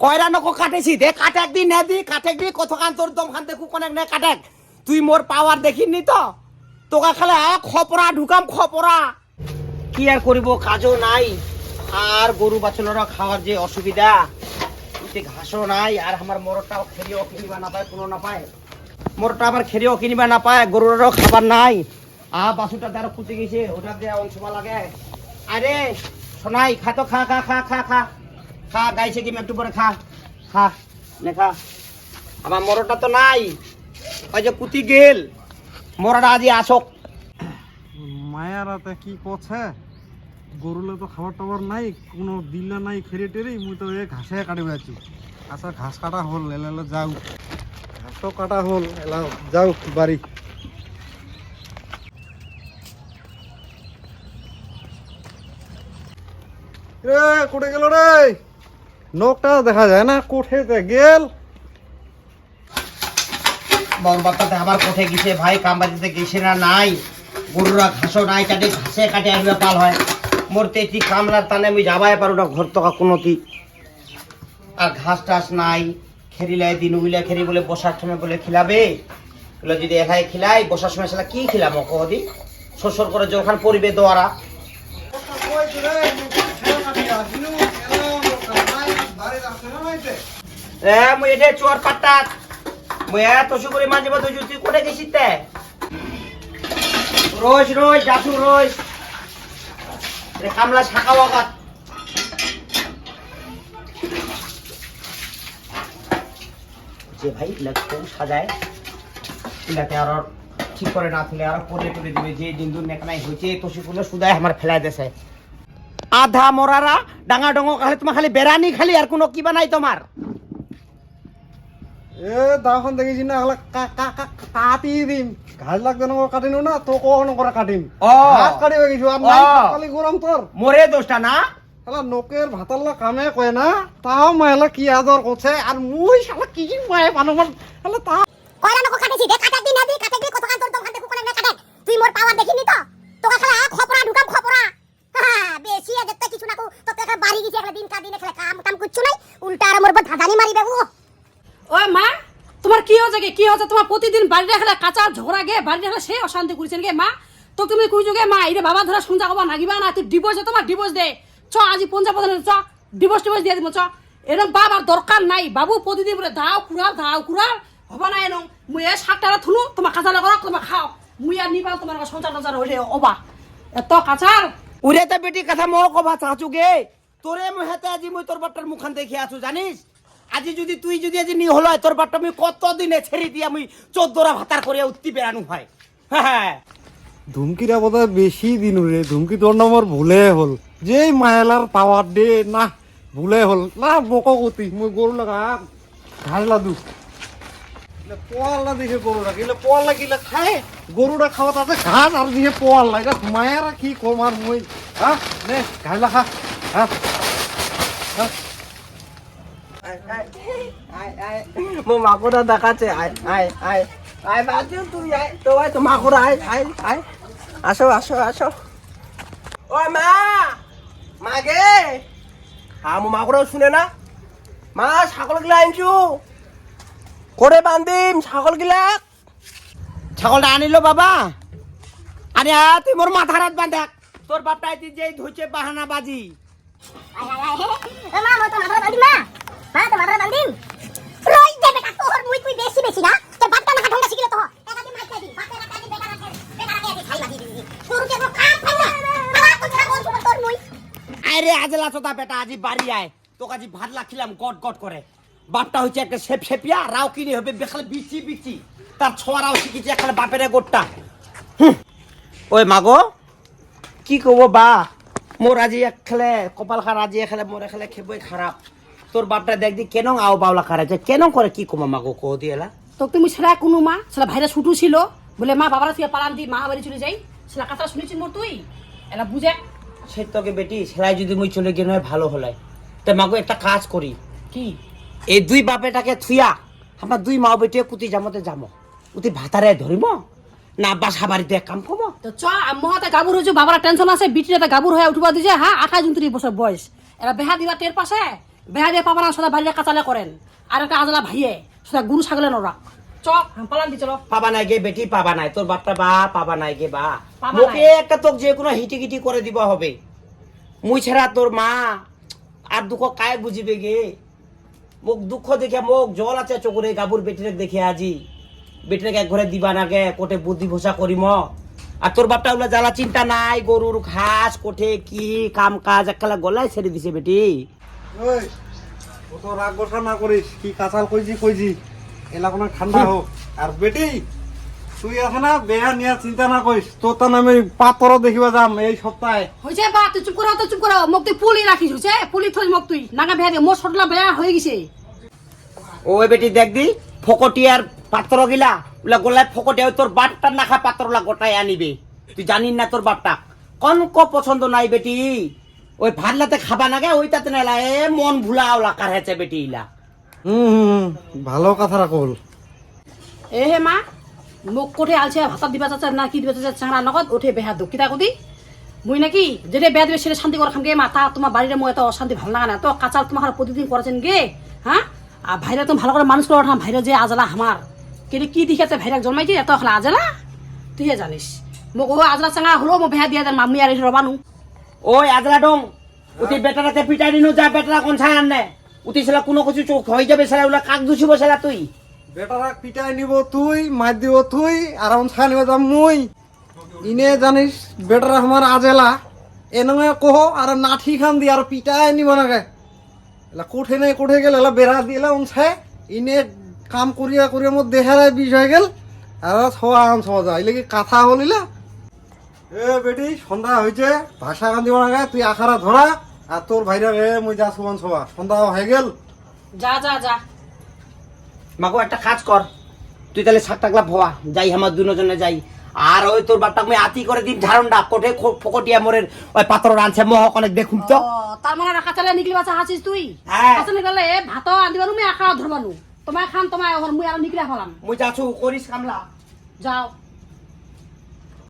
কয়রা নকো কাটেছি দে কাটেক দি নে দি কাটেক দি কতখান তোর দমখান দেখু কোনেক নে কাটেক তুই মোর পাওয়ার দেখিনি তো তোকা খালে খপরা ঢুকাম খপরা কি আর করিব কাজও নাই আর গরু বাছুরের খাওয়ার যে অসুবিধা এতে ঘাসও নাই আর আমার মোরটাও খেরিও কিনিবা না পায় কোনো না পায় মোরটা আবার খেরিও কিনিবা না পায় গরুরও খাবার নাই বাছুরটা দ্বারা খুঁজে গেছে ওটা দিয়ে অংশ লাগে আরে শোনাই খা তো খা খা খা খা খা খা গাইছে কি একটু পরে খা খা নে খা আমার মরটা তো নাই ওই যে কুতি গেল মরটা আজি আসক মায়ারাতে কি করছে গরুলে তো খাবার টাবার নাই কোনো দিল্লা নাই খেরে টেরে মুই তো এই ঘাসে কাটি বেড়াচ্ছি আচ্ছা ঘাস কাটা হল এলে যাও ঘাসও কাটা হল এলা যাও বাড়ি রে কোটে গেল রে নখটা দেখা যায় না কোঠেতে গেল বরবাদটাতে আবার কোঠে গেছে ভাই কামবাড়িতে গেছে না নাই গরুরা ঘাসও নাই কাটে ঘাসে কাটে আসবে পাল হয় মরতে এটি কামলার টানে আমি যাবাই পারো না ঘর টাকা কোনোটি আর ঘাস টাস নাই খেরিলে দিন উইলে খেরি বলে বসার সময় বলে খিলাবে এগুলো যদি একাই খিলাই বসার সময় সেটা কি খিলাম কদি শ্বশুর করে যে ওখানে পরিবে দোয়ারা মুই এটা চোর পাট্টাত মুই এত সুকরি মাঝে মাঝে তুই কোটে গেছিস তে রোজ রোজ যাসু রোজ কামলা শাখা ওয়াকাত যে ভাই লাগতো সাজায় ইলাতে আর ঠিক করে না তুলে আর পরে তুলে দিবে যে দিন দুন নেকনাই হইছে তো সেগুলো সুদায় আমার ফেলাই দেছে আধা মরারা ডাঙা ডঙ্গ খালি তোমার খালি বেরানি খালি আর কোনো কিবা নাই তোমার এ দাখন দেখেছি না হলে কাটি দিম ঘাস লাগবে না কাটিনো না তো কখনো করে কাটিম হাত কাটি হয়ে গেছো আর নাই কালি গরম তোর মরে দোষটা না শালা নোকের ভাতাল্লা কামে কয় না তাও মায়লা কি আদর করছে আর মুই শালা কি মায়ে মানুষ শালা তা কয়রা নকো কাটেছি দে কাটেক দি না দি কাটেক দি কতখান তোর দমখান দেখু কোনেক নে কাটেক তুই মোর পাওয়ার দেখিনি তো তোকা খালে খপরা ঢুকাম খপরা বেশি দেখতে কিছু না কো তো একটা বাড়ি গেছে একটা দিন কাদিনে খেলে কাম কাম কিচ্ছু নাই উল্টা আর মোর উপর ধাঁধানি মারিবে ও ওই মা তোমার কি হচ্ছে কি হচ্ছে তোমার প্রতিদিন বাড়ি রাখলে কাঁচা ঝগড়া গে বাড়ি রাখলে সে অশান্তি করছেন গে মা তো তুমি কইছো গে মা ইরে বাবা ধরা শুনজা কবা নাগিবা না তুই ডিভোর্স তোমার ডিভোর্স দে চ আজি পঞ্জাব চ ডিভোর্স দিয়ে দিব চ এরকম বাবার দরকার নাই বাবু প্রতিদিন বলে ধাও কুড়াল হবা না এরকম মুই এ শাকটা থুলু তোমার কাঁচা লাগা তোমার খাও মুই আর নিবা তোমার সংসার টসার হইলে অবা এত কাঁচার উরে তো বেটি কথা মো কবা চাচু গে তোরে মুহেতে আজি মুই তোর বাট্টার মুখান দেখি আছো জানিস আজি যদি তুই যদি আজি নি হলো তোর বাট্টা আমি কত দিনে ছেড়ে দিয়া আমি 14রা ভাতার করে উত্তি বেরানো হয় হ্যাঁ ধুমকিরা বোধহয় বেশি দিন রে ধুমকি তোর নম্বর ভুলে হল যেই মায়েলার পাওয়ার দে না ভুলে হল না বকগতি মুই গরু লাগা ঘাস লাদু পোয়াল্লা দিকে গরু রাখিলে পোয়াল্লা গিলা খায় গরুটা খাওয়া তাতে ঘাস আর দিকে পোয়াল্লা এটা মায়েরা কি কম আর মুই হ্যাঁ নে ঘাস লাগা হ্যাঁ মো মাকুরা দেখাচ্ছে আয় আয় আয় আয় বাজু তুই আয় তো আয় তো মাকুরা আয় আয় আয় আসো আসো আসো ও মা মাগে মো মাকুরা শুনে না মা ছাগল গিলা আনছু করে বান্ধিম ছাগল গিলা ছাগলটা আনিলো বাবা আরে তুই মোর মাথার হাত বাঁধাক তোর বাপটাই তুই যে ধুইছে বাহানা বাজি মা মো তো মাথা বাঁধি মা তো মাথা বাঁধিম রই দে বেটা তোর মুই তুই বেশি না তোর বাপটা না ঢঙ্গা শিখিলে তো একাদি মাইক খাই দি বাপটা রাখা দি বেটা রাখে খাই লাগি দি তোরকে তো কাম খাই না বাবা তো ছাগল তোর মুই আরে আজলা চোদা বেটা আজি বাড়ি আয় তোকে আজি ভাত লাখিলাম গট গট করে বাপটা হচ্ছে একটা সেপিয়া রাও কিনে হবে বেখালে বিচি তার ছোয়ারাও শিখেছে একটা বাপের গোটটা ওই মাগো কি কব বা মোর আজি এক খেলে কপাল খার আজি খেলে মোর খেলে খেবই খারাপ তোর বাপটা দেখদি কেন আও বাউলা খারাইছে কেন করে কি কমা মাগো কো দিয়েলা তো তুমি সেটা কোনো মা সেটা ভাইরা ছুটু ছিল বলে মা বাবারা তুই পালান দি মা বাড়ি চলে যাই সেটা কথা শুনেছি মোর তুই এলা বুঝে সে তোকে বেটি সেলাই যদি মুই চলে গেলে ভালো হলাই তা মাগো একটা কাজ করি কি এই দুই বাপেটাকে থুইয়া আমরা দুই মা বেটিয়ে কুতি জামতে যাবো উতি ভাতারে ধরিব না বাসা বাড়িতে কাম করবো তো চ মহাতে গাবুর হয়েছে বাবার টেনশন আছে বিটিটা গাবুর হয়ে উঠবা দিছে হ্যাঁ 28-29 বছর বয়স এরা বেহা দিবা টের পাশে বেহা দিয়ে পাবা না সদা বাড়িতে কাচালে করেন আর একটা আজলা ভাইয়ে সদা গরু ছাগলে নরাক চ পালান দি চলো পাবা নাই গে বেটি, পাবা নাই তোর বাপটা বা পাবা নাই গে বা পাবা মোকে নাই। একটা তোক যে কোনো হিটি করে দিবা হবে। মুই ছাড়া তোর মা আর দুঃখ কায় বুঝিবে গে। মোক দুঃখ দেখে মোক জল আছে চকুরে গাবুর বেটিরে দেখে আজি বেটিরে এক ঘরে দিবা না গে কোটে বুদ্ধি ভোসা করিম। আর তোর বাপটা ওগুলা জ্বালা চিন্তা নাই, গরুর ঘাস কোঠে কি কাম কাজ একখালা গলায় ছেড়ে দিছে বেটি। ওই অত রাগ গোসা না করিস, কি কাঁচাল কইছি এলাকা না ঠান্ডা হোক। আর বেটি তুই আছে না বেহা নিয়ে চিন্তা না করিস, তোর তো আমি পাথর দেখিবা যাম এই সপ্তাহে। হয়েছে বা তুই চুপ করো মোক তুই পুলি রাখিস হয়েছে পুলি থই মোক তুই নাগা বেহা দিয়ে মোর সটলা বেয়া হয়ে গেছে। ওই বেটি দেখ দি ফকটিয়ার পাত্র গিলা ওলা গোলায় ফকটিয়া তোর বাপটার নাখা পাত্রলা গোটায় আনিবে। তুই জানিস না তোর বাপটা কনক পছন্দ নাই বেটি। ওই ভাতলাতে খাবা নাগে ওইটাতে নাইলা এ মন ভুলা ওলা কারহেছে বেটি ইলা। ভালো কথা রাখল। এ হে মা মোক কোঠে আলছে ভাত দিবা চাচা না কি দিবা চাচা চাংরা নগদ ওঠে বেহা দো কিতা কদি মুই নাকি যেটা বেয়া দিবে সেটা শান্তি করে খাম গে মা। তা তোমার বাড়িতে মই এত অশান্তি ভালো লাগা না তো কাঁচাল তোমার প্রতিদিন করেছেন গে হ্যাঁ। আর ভাইরা তুমি ভালো করে মানুষ করে ওঠাম ভাইরা যে আজলা আমার কিন্তু কি দেখাচ্ছে ভাইরা জন্মাইছে এত হলে আজলা তুই জানিস মোক ও আজলা চাঙা হলো মই বেহা দিয়া দেন মামি আর রবানু। ওই আজলা ডং উতি বেটারাতে পিটাই দিনু যা বেটারা কোন ছায় আননে উতি সেলা কোনো কিছু চোখ হয়ে যাবে সেলা ওলা কাক দুছিব সেলা তুই। বেটারা পিটাই নিব তুই, মার দিব তুই, আর আমি ছাই নিব যাম মুই। ইনে জানিস বেটারা আমার আজেলা এনে কহ আর নাঠি খান দি আর পিটাই নিব নাগে এলা কোঠে নাই কোঠে গেল এলা বেড়া দিলা উনছে ইনে কাম করিয়া করিয়া মোর দেহারে বিষ হয়ে গেল আর ছোয়া আম ছোয়া যায় এলে কি কাঁথা হলিলা। এ বেটি সন্ধ্যা হয়েছে ভাষা গান দিব নাগে তুই আখারা ধরা আর তোর ভাইরা রে মুই যা ছোয়ান ছোয়া সন্ধ্যা হয়ে গেল। যা যা যা মাগো একটা কাজ কর তুই তাহলে সাত টাকলা ভোয়া যাই আমার দুজনে যাই। আর ওই তোর বাপটা আমি আতি করে দিন ধারণটা কোঠে ফকটিয়া মোরের ওই পাত্র রানছে মহ অনেক দেখুন তো। তার মানে কাঁচালে নিকলি বাচ্চা হাসিস তুই হ্যাঁ। কাঁচালে গেলে ভাত আনদিবানু আমি আখড়া ধরবানু তোমায় খান তোমায় মুই আর নিকলি হলাম মুই যাচ্ছু করিস কামলা। যাও।